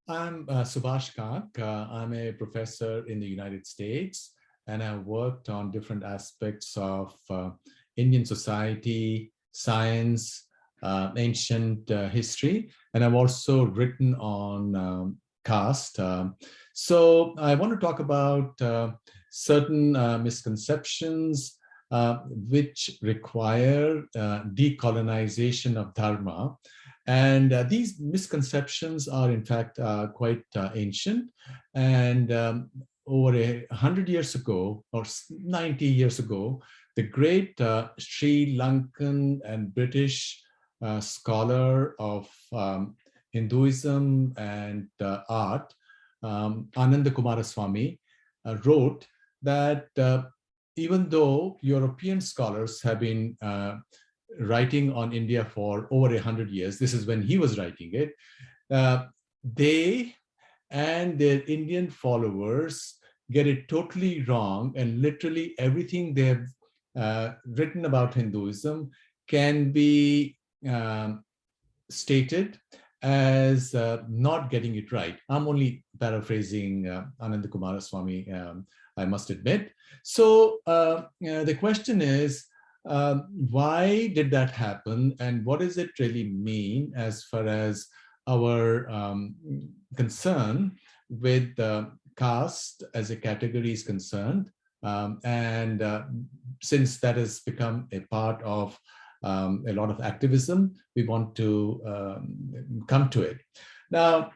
I'm Subhash Kak. I'm a professor in the United States, and I worked on different aspects of Indian society, science, ancient history, and I've also written on caste. So I want to talk about certain misconceptions which require decolonization of Dharma, and these misconceptions are, in fact, quite ancient. And over 100 years ago, or 90 years ago, the great Sri Lankan and British scholar of Hinduism and art, Ananda Kumaraswamy, wrote that even though European scholars have been writing on India for over 100 years. This is when he was writing it. They and their Indian followers get it totally wrong, and literally everything they have written about Hinduism can be stated as not getting it right. I'm only paraphrasing Ananda Kumaraswamy, I must admit. So the question is, why did that happen, and what does it really mean as far as our concern with caste as a category is concerned? And since that has become a part of a lot of activism, we want to come to it. Now,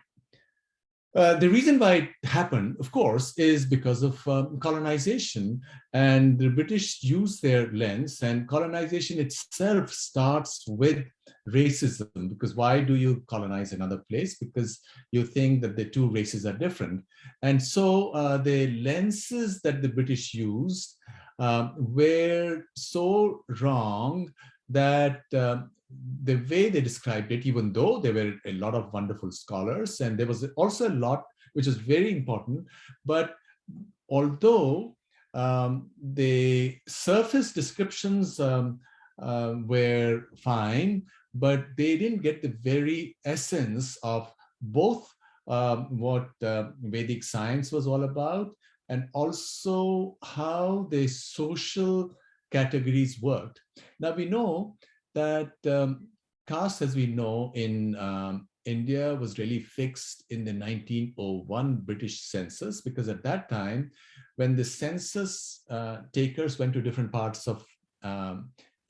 the reason why it happened, of course, is because of colonization. And the British use their lens, and colonization itself starts with racism. Because why do you colonize another place? Because you think that the two races are different. And so the lenses that the British used were so wrong that the way they described it, even though there were a lot of wonderful scholars, and there was also a lot which is very important, but although the surface descriptions were fine, but they didn't get the very essence of both what Vedic science was all about, and also how the social categories worked. Now we know that caste, as we know, in India was really fixed in the 1901 British census, because at that time, when the census takers went to different parts of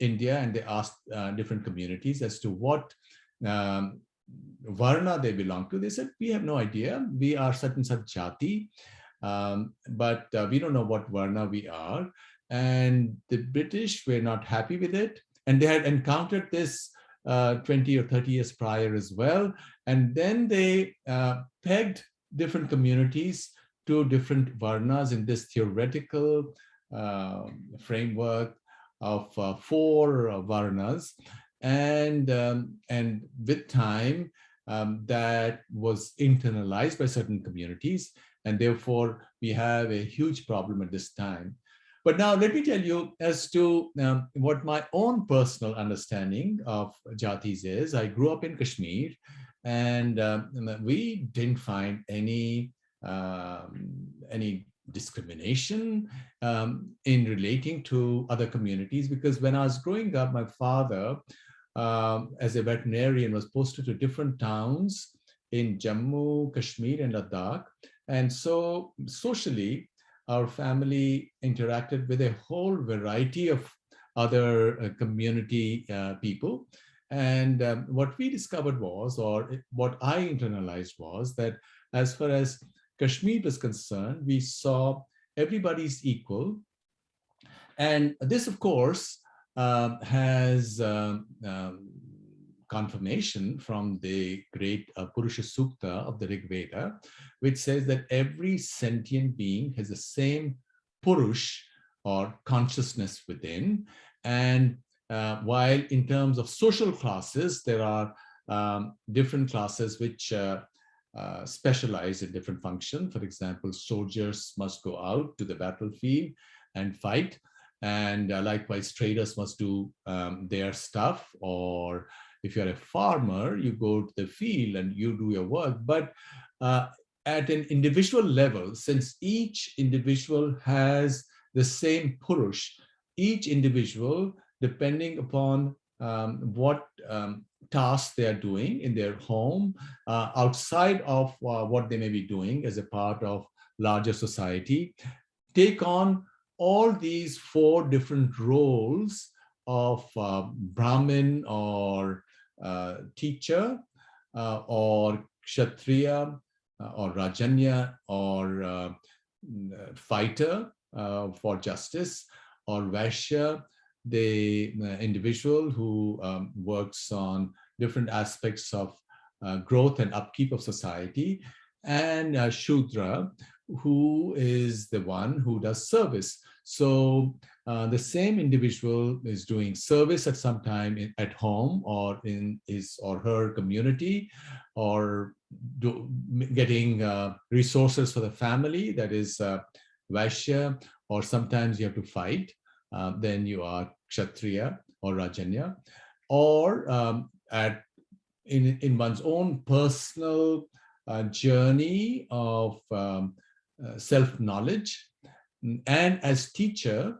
India and they asked different communities as to what Varna they belong to, they said, we have no idea. We are such and such Jati, but we don't know what Varna we are. And the British were not happy with it. And they had encountered this 20 or 30 years prior as well. And then they pegged different communities to different varnas in this theoretical framework of four varnas. And with time, that was internalized by certain communities. And therefore, we have a huge problem at this time. But now let me tell you as to what my own personal understanding of Jatis is. I grew up in Kashmir, and we didn't find any discrimination in relating to other communities, because when I was growing up, my father, as a veterinarian, was posted to different towns in Jammu, Kashmir, and Ladakh. And so socially, our family interacted with a whole variety of other community people. And what we discovered was, or what I internalized was, that as far as Kashmir was concerned, we saw everybody's equal. And this, of course, has confirmation from the great Purusha Sukta of the Rig Veda, which says that every sentient being has the same Purush, or consciousness, within. And while in terms of social classes, there are different classes which specialize in different functions. For example, soldiers must go out to the battlefield and fight. And likewise, traders must do their stuff, or If you're a farmer, you go to the field and you do your work. But at an individual level, since each individual has the same purush, each individual, depending upon what tasks they are doing in their home, outside of what they may be doing as a part of larger society, take on all these four different roles of Brahmin or teacher or Kshatriya or Rajanya or fighter for justice, or Vaishya, the individual who works on different aspects of growth and upkeep of society, and Shudra, who is the one who does service. So the same individual is doing service at some time at home or in his or her community, or getting resources for the family, that is Vaishya, or sometimes you have to fight, then you are Kshatriya or Rajanya, or in one's own personal journey of self-knowledge, and as teacher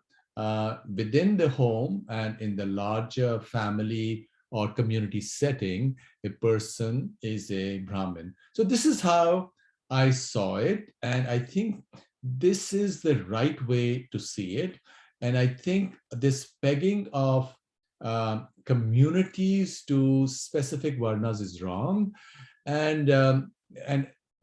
within the home and in the larger family or community setting, a person is a Brahmin. So this is how I saw it, and I think this is the right way to see it. And I think this pegging of communities to specific varnas is wrong. And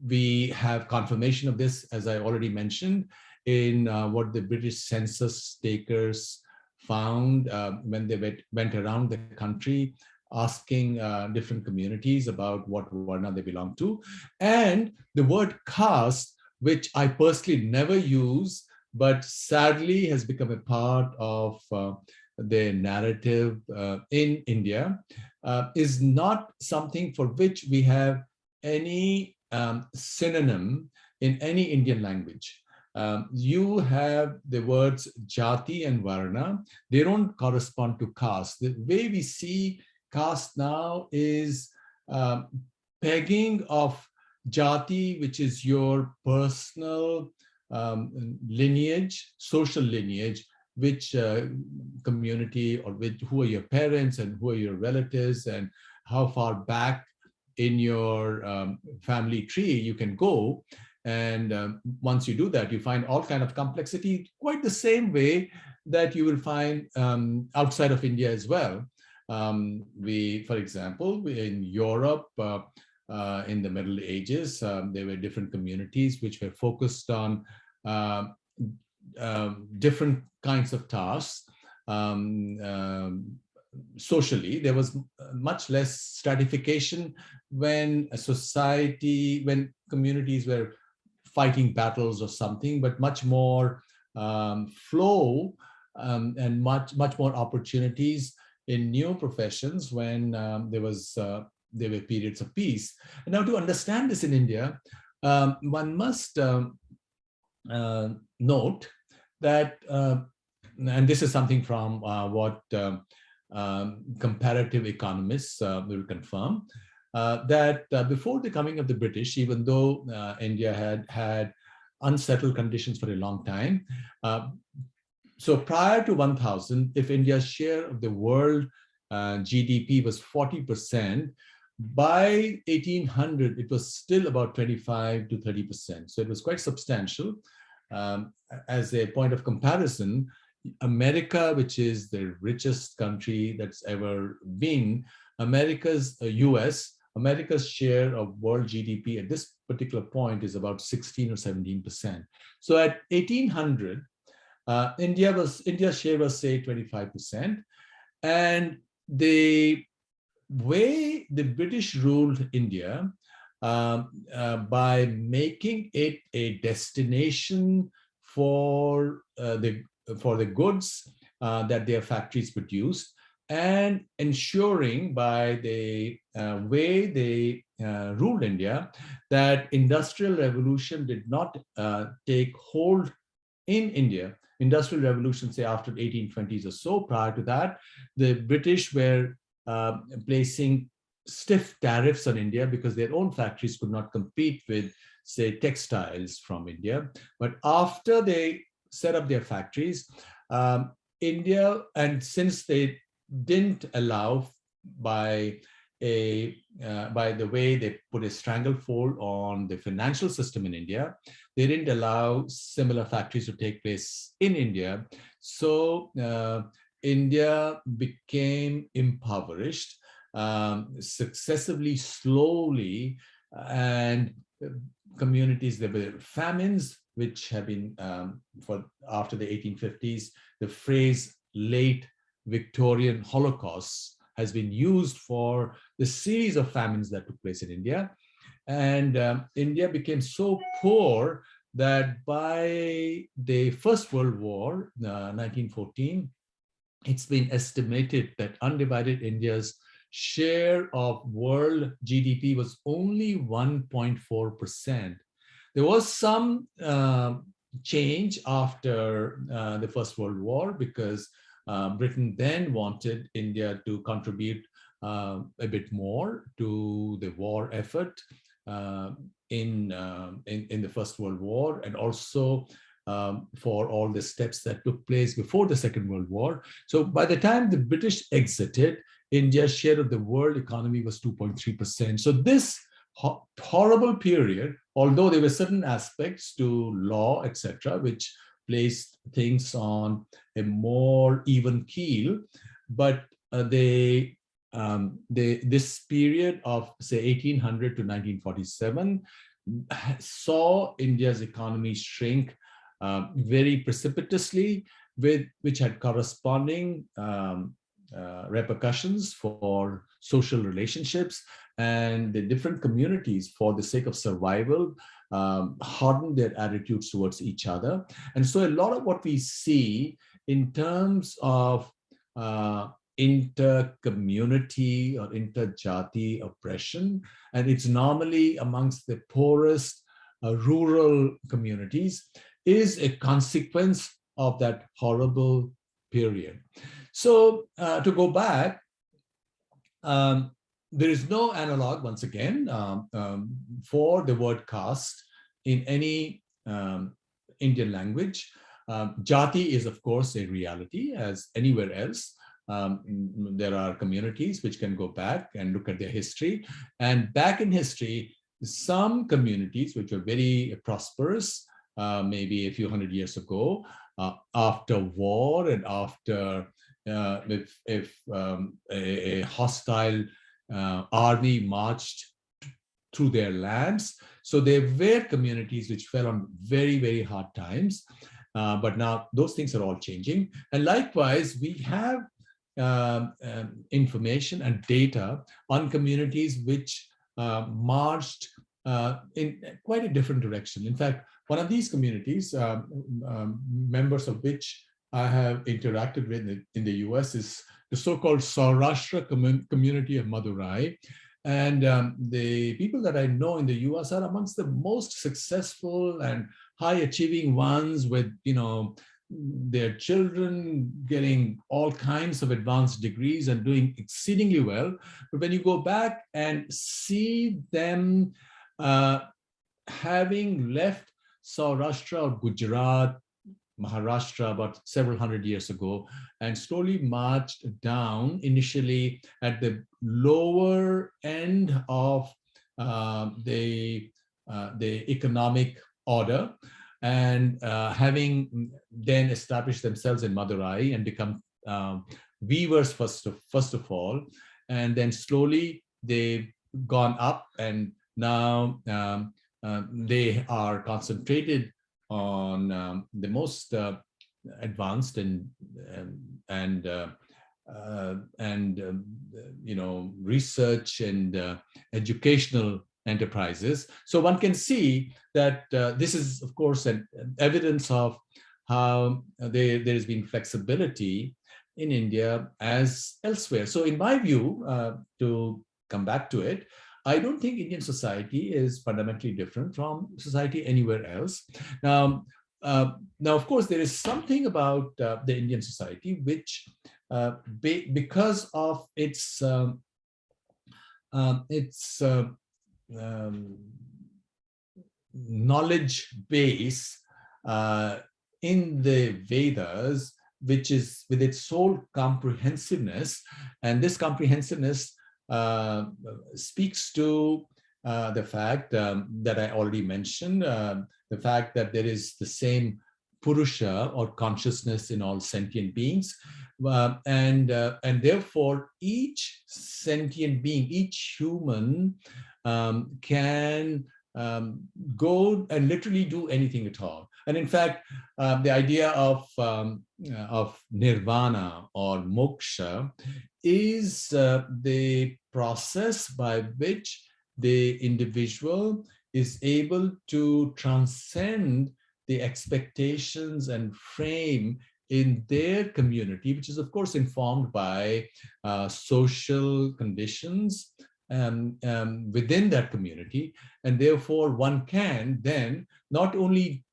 we have confirmation of this, as I already mentioned, in what the British census takers found when they went around the country asking different communities about what varna they belong to. And the word caste, which I personally never use, but sadly has become a part of the narrative in India, is not something for which we have any synonym in any Indian language. You have the words Jati and Varna. They don't correspond to caste. The way we see caste now is pegging of Jati, which is your personal lineage, social lineage, which community or who are your parents and who are your relatives and how far back in your family tree you can go. And once you do that, you find all kind of complexity, quite the same way that you will find outside of India as well. For example, in Europe, in the Middle Ages, there were different communities which were focused on different kinds of tasks. Socially, there was much less stratification when when communities were fighting battles or something, but much more flow and much more opportunities in new professions when there were periods of peace. And now, to understand this in India, one must note that, and this is something from what comparative economists will confirm, that before the coming of the British, even though India had unsettled conditions for a long time, so prior to 1000, if India's share of the world GDP was 40%, by 1800, it was still about 25 to 30%. So it was quite substantial. As a point of comparison, America, which is the richest country that's ever been, US, America's share of world GDP at this particular point is about 16 or 17%. So at 1800, India's share was, say, 25%. And the way the British ruled India, by making it a destination for the goods that their factories produced, and ensuring by the way they ruled India that industrial revolution did not take hold in India. Industrial revolution, say after 1820s or so, prior to that, the British were placing stiff tariffs on India because their own factories could not compete with, say, textiles from India. But after they set up their factories, India, and since they didn't allow by by the way they put a stranglehold on the financial system in India, they didn't allow similar factories to take place in India. So India became impoverished successively, slowly, and communities, there were famines, which have been for after the 1850s, the phrase late Victorian Holocaust has been used for the series of famines that took place in India. And India became so poor that by the First World War, 1914, it's been estimated that undivided India's share of world GDP was only 1.4%. There was some change after the First World War because Britain then wanted India to contribute a bit more to the war effort in the First World War, and also for all the steps that took place before the Second World War. So by the time the British exited, India's share of the world economy was 2.3%. So this horrible period, although there were certain aspects to law, etc., which placed things on a more even keel, but this period of, say, 1800 to 1947 saw India's economy shrink very precipitously, which had corresponding repercussions for social relationships, and the different communities, for the sake of survival, hardened their attitudes towards each other. And so a lot of what we see in terms of inter-community or inter-jati oppression, and it's normally amongst the poorest rural communities, is a consequence of that horrible period. So to go back, there is no analog, once again, for the word caste in any Indian language. Jati is, of course, a reality as anywhere else. There are communities which can go back and look at their history. And back in history, some communities which were very prosperous, maybe a few hundred years ago, after war and after if a hostile army marched through their lands. So there were communities which fell on very, very hard times. But now those things are all changing. And likewise, we have information and data on communities which marched in quite a different direction. In fact, one of these communities, members of which I have interacted with in the US, is the so-called Saurashtra community of Madurai. And the people that I know in the US are amongst the most successful and high-achieving ones, with, you know, their children getting all kinds of advanced degrees and doing exceedingly well. But when you go back and see them having left Saurashtra or Gujarat, Maharashtra about several hundred years ago, and slowly marched down, initially at the lower end of the economic order, and having then established themselves in Madurai and become weavers first of all, and then slowly they've gone up, and now they are concentrated on the most advanced and you know, research and educational enterprises. So one can see that this is, of course, an evidence of how there has been flexibility in India as elsewhere. So in my view, to come back to it, I don't think Indian society is fundamentally different from society anywhere else. Now, of course, there is something about the Indian society which because of its um, knowledge base in the Vedas, which is with its sole comprehensiveness. And this comprehensiveness speaks to the fact that I already mentioned, the fact that there is the same Purusha or consciousness in all sentient beings. And therefore, each sentient being, each human can go and literally do anything at all. And in fact, the idea of nirvana or moksha is the process by which the individual is able to transcend the expectations and frame in their community, which is of course informed by social conditions within that community. And therefore one can then not only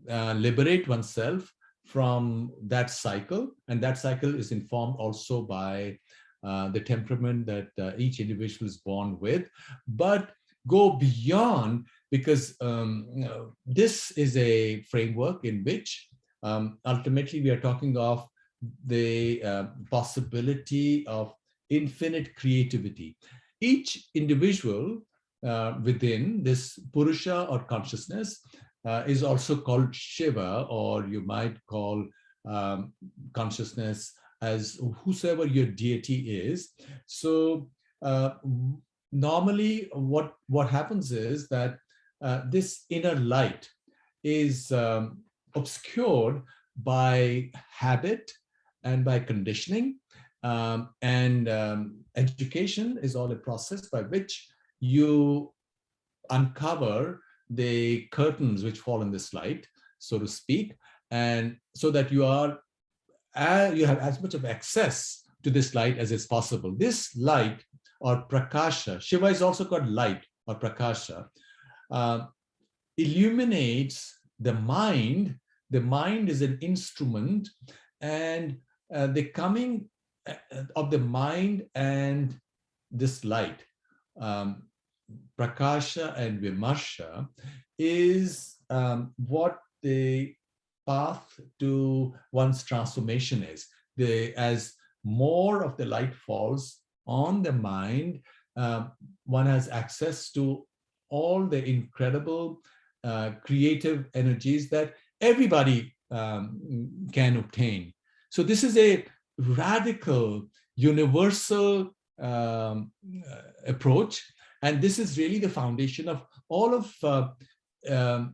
liberate oneself from that cycle, and that cycle is informed also by the temperament that each individual is born with, but go beyond, because this is a framework in which ultimately we are talking of the possibility of infinite creativity. Each individual within this Purusha or consciousness is also called Shiva, or you might call consciousness as whosoever your deity is. So normally what happens is that this inner light is obscured by habit and by conditioning. Education is all a process by which you uncover the curtains which fall in this light, so to speak, and so that you have as much of access to this light as is possible. This light or prakasha, Shiva is also called light or prakasha, illuminates the mind. The mind is an instrument, and the coming of the mind and this light, prakasha and vimarsha, is what the path to one's transformation is. As more of the light falls on the mind, one has access to all the incredible creative energies that everybody can obtain. So this is a radical, universal approach. And this is really the foundation of all of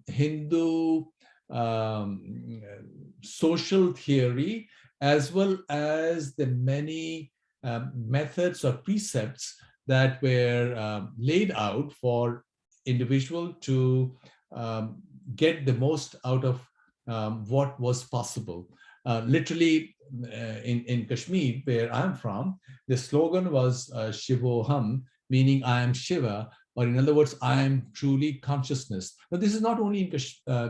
Hindu social theory, as well as the many methods or precepts that were laid out for individual to get the most out of what was possible. Literally, in Kashmir, where I'm from, the slogan was Shivoham, meaning I am Shiva, or in other words, I am truly consciousness. But this is not only in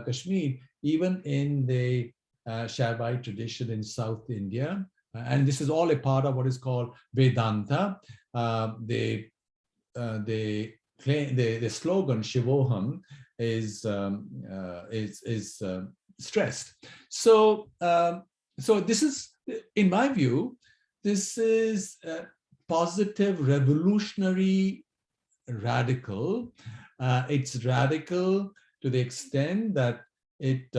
Kashmir, even in the Shaivite tradition in South India. And this is all a part of what is called Vedanta. The slogan Shivoham is stressed. So this is, in my view, this is positive, revolutionary, radical. It's radical to the extent that it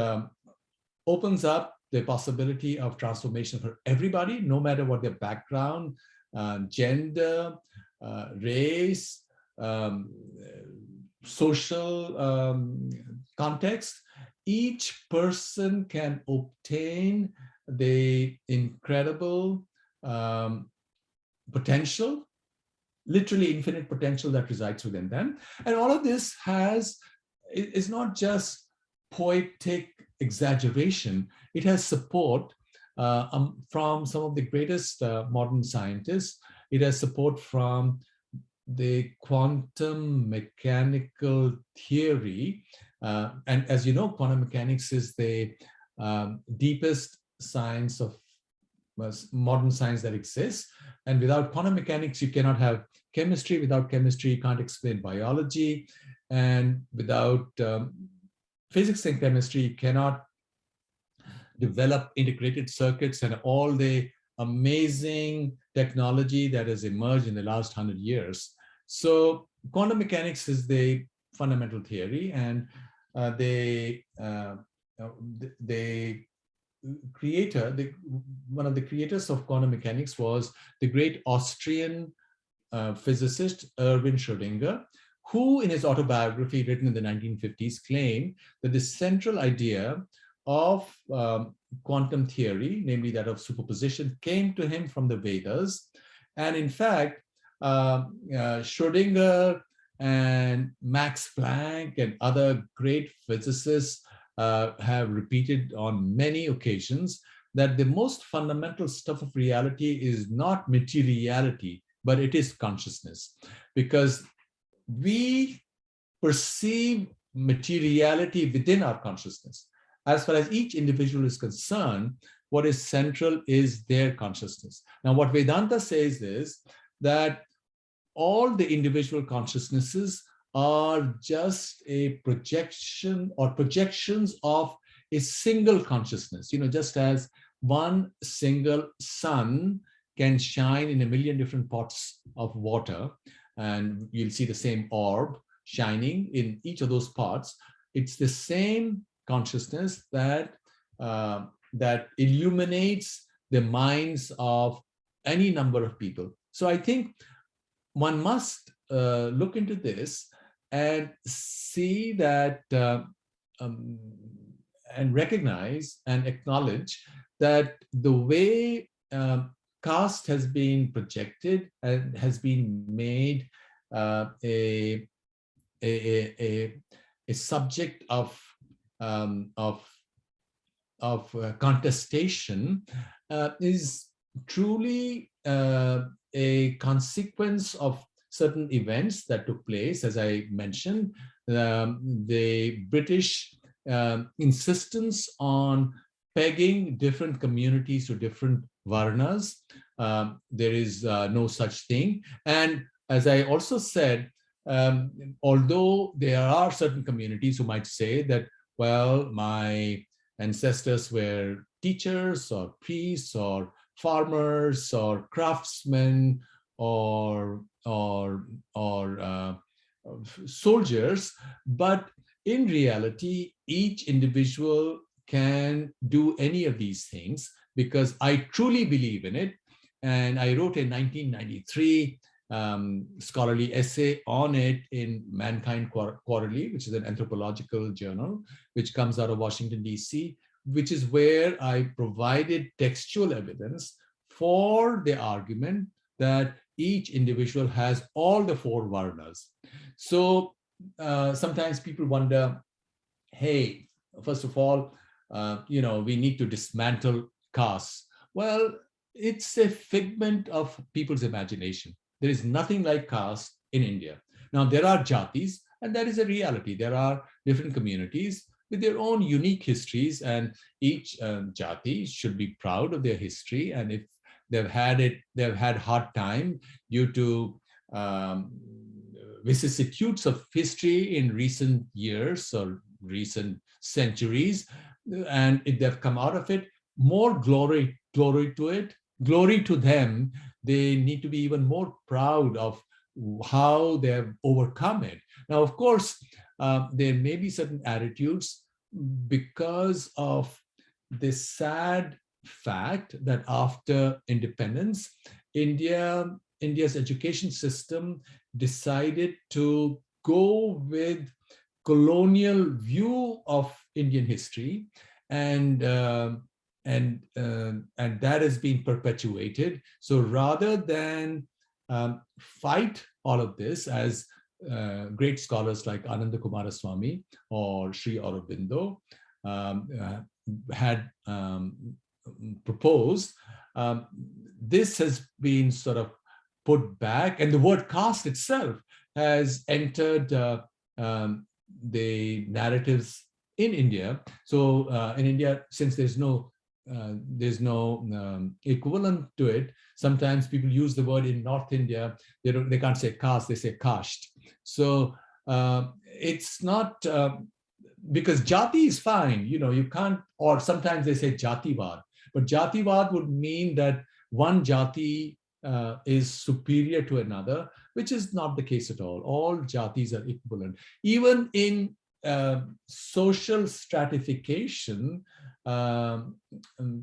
opens up the possibility of transformation for everybody, no matter what their background, gender, race, social context. Each person can obtain the incredible potential, literally infinite potential that resides within them. And all of this is not just poetic exaggeration. It has support from some of the greatest modern scientists. It has support from the quantum mechanical theory. And as you know, quantum mechanics is the deepest science of modern science that exists. And without quantum mechanics, you cannot have chemistry. Without chemistry, you can't explain biology. And without physics and chemistry, you cannot develop integrated circuits and all the amazing technology that has emerged in the last 100 years. So quantum mechanics is the fundamental theory, and the one of the creators of quantum mechanics was the great Austrian physicist Erwin Schrödinger, who in his autobiography written in the 1950s claimed that the central idea of quantum theory, namely that of superposition, came to him from the Vedas. And in fact, Schrödinger and Max Planck and other great physicists have repeated on many occasions that the most fundamental stuff of reality is not materiality, but it is consciousness. Because we perceive materiality within our consciousness. As far as each individual is concerned, what is central is their consciousness. Now, what Vedanta says is that all the individual consciousnesses are just a projection or projections of a single consciousness. Just as one single sun can shine in a million different pots of water, and you'll see the same orb shining in each of those pots. It's the same consciousness that illuminates the minds of any number of people. So I think one must look into this and see that and recognize and acknowledge that the way caste has been projected and has been made a subject of contestation is truly a consequence of certain events that took place. As I mentioned, the British insistence on pegging different communities to different Varnas. There is no such thing. And as I also said, although there are certain communities who might say that, well, my ancestors were teachers or priests or farmers or craftsmen or soldiers, but in reality, each individual can do any of these things because I truly believe in it. And I wrote a 1993 scholarly essay on it in Mankind Quarterly, which is an anthropological journal, which comes out of Washington, D.C., which is where I provided textual evidence for the argument that each individual has all the four Varnas. So sometimes people wonder, hey, first of all, we need to dismantle caste. Well, it's a figment of people's imagination. There is nothing like caste in India. Now, there are jatis, and that is a reality. There are different communities with their own unique histories, and each jati should be proud of their history. And if they've had hard time due to vicissitudes of history in recent years or recent centuries, and if they've come out of it, more glory to them. They need to be even more proud of how they've overcome it. Now, of course, there may be certain attitudes because of this sad fact that after independence, India's education system decided to go with colonial view of Indian history, and that has been perpetuated. So rather than fight all of this, as great scholars like Ananda Kumaraswamy or Sri Aurobindo had proposed, this has been sort of put back, and the word caste itself has entered the narratives in India. So in India, since there's no there's no equivalent to it. Sometimes people use the word in North India. They can't say caste, they say caste. So it's not because jati is fine. You can't. Or sometimes they say jativad, but jativad would mean that one jati is superior to another, which is not the case at all. All jatis are equivalent. Even in social stratification,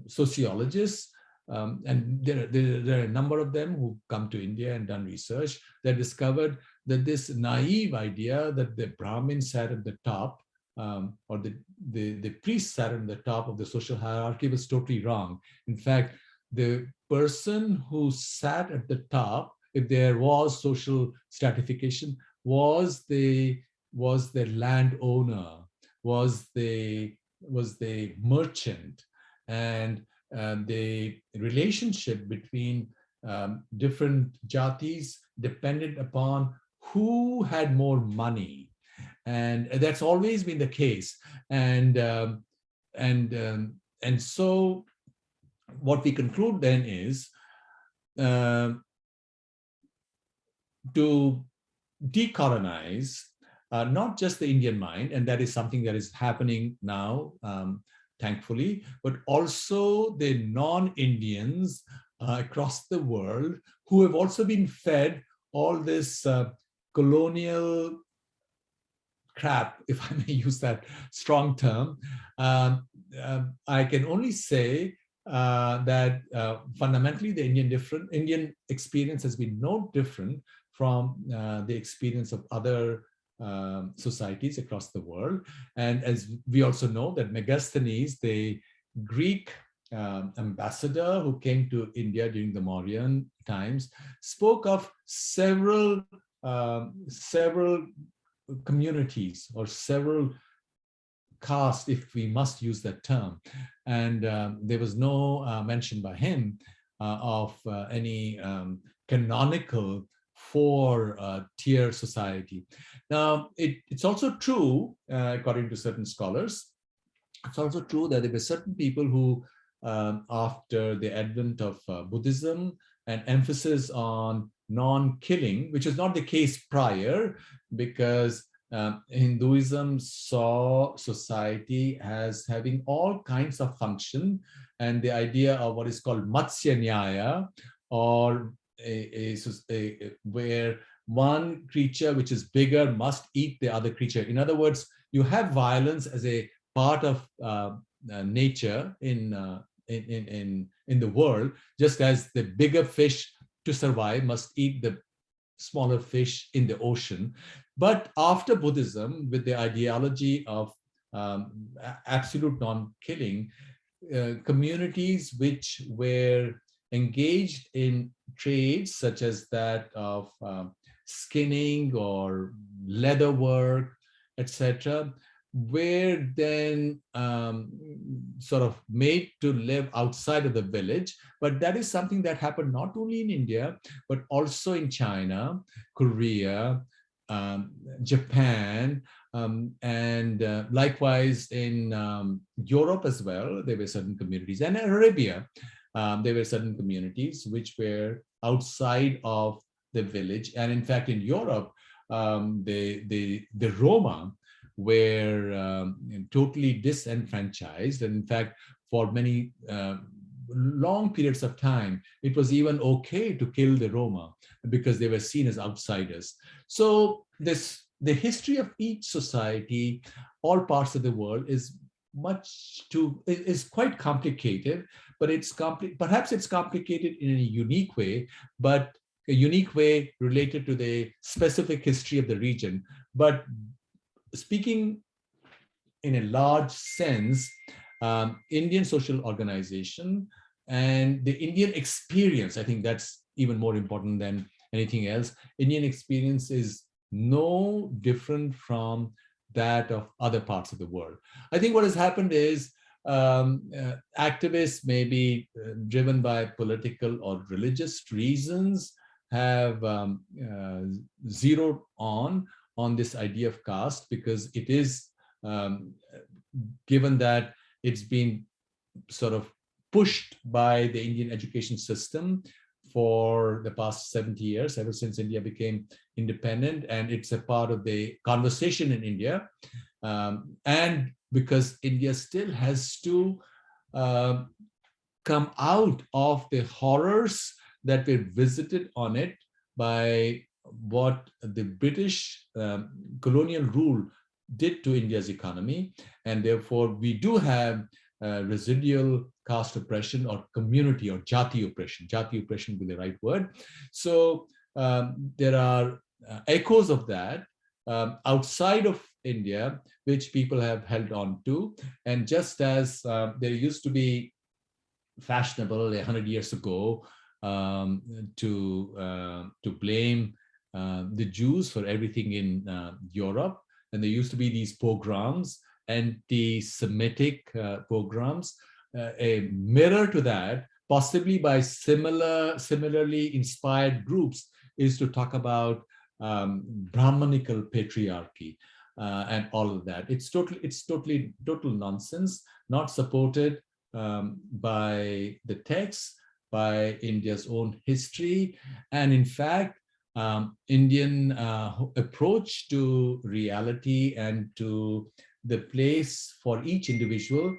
sociologists, and there are a number of them who come to India and done research that discovered that this naive idea that the Brahmin sat at the top, or the priest sat at the top of the social hierarchy, was totally wrong. In fact, the person who sat at the top, if there was social stratification, was the landowner, was the merchant, and the relationship between different jatis depended upon who had more money, and that's always been the case. And so what we conclude then is to decolonize not just the Indian mind, and that is something that is happening now, thankfully, but also the non-Indians across the world who have also been fed all this colonial crap, if I may use that strong term. I can only say that fundamentally the Indian experience has been no different from the experience of other societies across the world. And as we also know that Megasthenes, the Greek ambassador who came to India during the Mauryan times, spoke of several communities or several castes, if we must use that term. And there was no mention by him of any canonical four-tier society. Now, it's also true, according to certain scholars, it's also true that there were certain people who, after the advent of Buddhism and emphasis on non-killing, which was not the case prior, because Hinduism saw society as having all kinds of function, and the idea of what is called Matsya Nyaya, or where one creature which is bigger must eat the other creature. In other words, you have violence as a part of nature in the world, just as the bigger fish to survive must eat the smaller fish in the ocean. But after Buddhism, with the ideology of absolute non-killing, communities which were engaged in trades such as that of skinning or leather work, etc., were then sort of made to live outside of the village. But that is something that happened not only in India, but also in China, Korea, Japan, and likewise in Europe as well. There were certain communities, and in Arabia, there were certain communities which were outside of the village. And in fact, in Europe, the Roma were totally disenfranchised. And in fact, for many long periods of time, it was even okay to kill the Roma because they were seen as outsiders. So the history of each society, all parts of the world, is quite complicated, but perhaps it's complicated in a unique way, but a unique way related to the specific history of the region. But speaking in a large sense, Indian social organization and the Indian experience, I think that's even more important than anything else. Indian experience is no different from that of other parts of the world. I think what has happened is activists, maybe driven by political or religious reasons, have zeroed on this idea of caste, because it is given that it's been sort of pushed by the Indian education system for the past 70 years, ever since India became independent. And it's a part of the conversation in India. And because India still has to come out of the horrors that were visited on it by what the British colonial rule did to India's economy. And therefore, we do have residual caste oppression or community or Jati oppression. Jati oppression would be the right word. So there are echoes of that outside of India, which people have held on to. And just as there used to be fashionable 100 years ago to blame the Jews for everything in Europe, and there used to be these pogroms, anti-Semitic pogroms. A mirror to that, possibly by similarly inspired groups, is to talk about Brahmanical patriarchy and all of that. It's total nonsense, not supported by the text, by India's own history, and in fact, Indian approach to reality and to the place for each individual,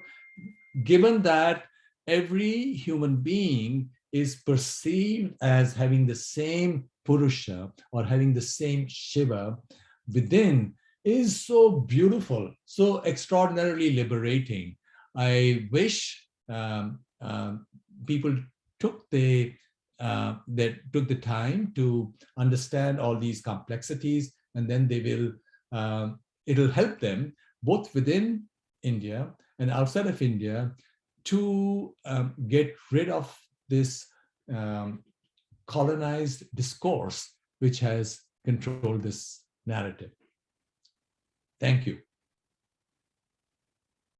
given that every human being is perceived as having the same Purusha or having the same Shiva within, is so beautiful, so extraordinarily liberating. I wish people took the time to understand all these complexities, and then they will it'll help them both within India and outside of India to get rid of this colonized discourse which has controlled this narrative. Thank you.